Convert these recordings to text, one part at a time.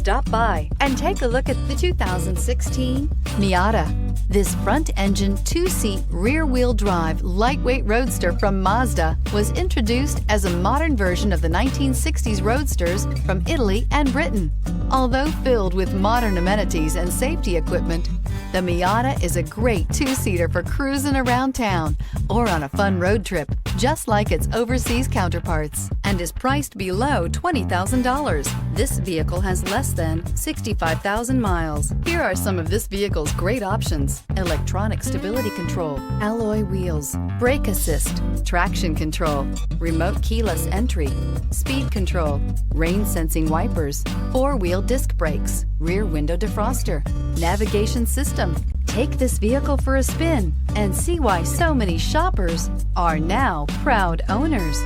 Stop by and take a look at the 2016 Miata. This front-engine, two-seat, rear-wheel drive, lightweight roadster from Mazda was introduced as a modern version of the 1960s roadsters from Italy and Britain. Although filled with modern amenities and safety equipment, the Miata is a great two-seater for cruising around town or on a fun road trip, just like its overseas counterparts, and is priced below $20,000. This vehicle has less than 65,000 miles. Here are some of this vehicle's great options: electronic stability control, alloy wheels, brake assist, traction control, remote keyless entry, speed control, rain sensing wipers, four-wheel disc brakes, rear window defroster, navigation system. Take this vehicle for a spin and see why so many shoppers are now proud owners.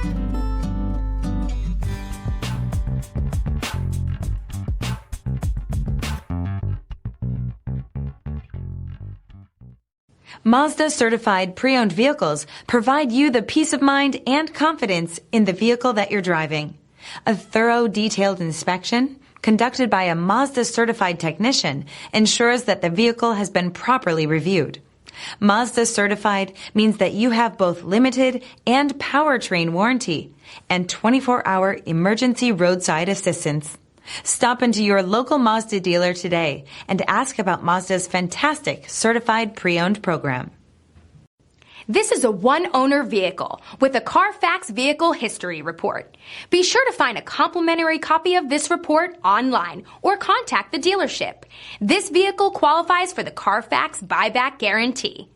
Mazda certified pre-owned vehicles provide you the peace of mind and confidence in the vehicle that you're driving. A thorough, detailed inspection conducted by a Mazda certified technician ensures that the vehicle has been properly reviewed. Mazda certified means that you have both limited and powertrain warranty and 24-hour emergency roadside assistance. Stop into your local Mazda dealer today and ask about Mazda's fantastic certified pre-owned program. This is a one-owner vehicle with a Carfax Vehicle History Report. Be sure to find a complimentary copy of this report online or contact the dealership. This vehicle qualifies for the Carfax Buyback Guarantee.